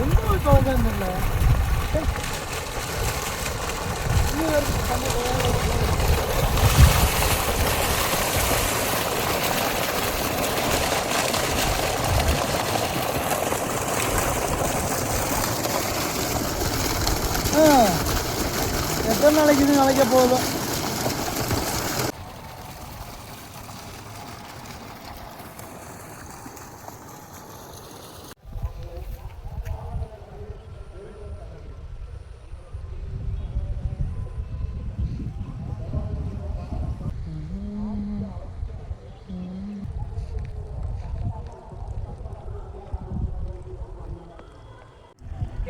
ரொம்ப போகாமல் இல்லை எத்தனை நாளைக்கு இது நாளைக்க போதும்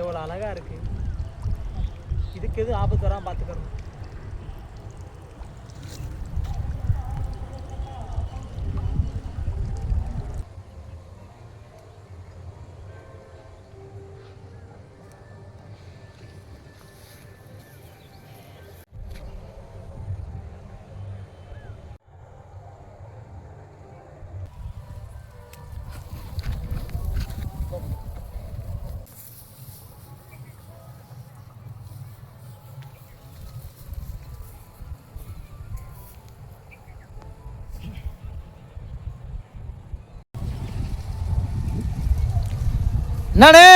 எவ்வளோ அழகாக இருக்குது. இதுக்கு எது ஆபத்து வராமல் பார்த்துக்கணும். என்னடே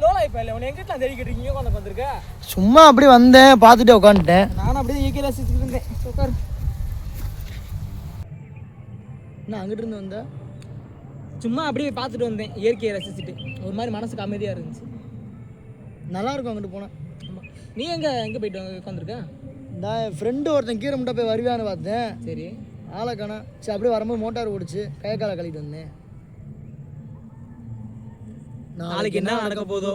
லோலா இப்போ இல்லை உன்னை எங்கிட்ட தேடிக்கிட்டு இருக்கீங்க உட்காந்து வந்திருக்க. சும்மா அப்படி வந்தேன் பார்த்துட்டு உட்காந்துட்டேன். நானும் அப்படியே இயற்கையில் ரசிச்சுட்டு இருந்தேன். உட்காரு. நான் அங்கிட்டு இருந்து வந்தேன் சும்மா அப்படியே பார்த்துட்டு வந்தேன். இயற்கையை ரசிச்சுட்டு ஒரு மாதிரி மனசுக்கு அமைதியாக இருந்துச்சு. நல்லா இருக்கும் அங்கிட்டு போனேன். ஆமாம். நீ எங்கே போயிட்டு உட்காந்துருக்க? நான் என் ஃப்ரெண்டு ஒருத்தன் கீரை முட்டை போய் வருவான்னு பார்த்தேன். சரி ஆளை காணா. சரி அப்படியே வரும்போது மோட்டார் ஓடிச்சு கையை காலை கழிட்டு வந்தேன். நாளைக்கு என்ன நடக்க போதோ?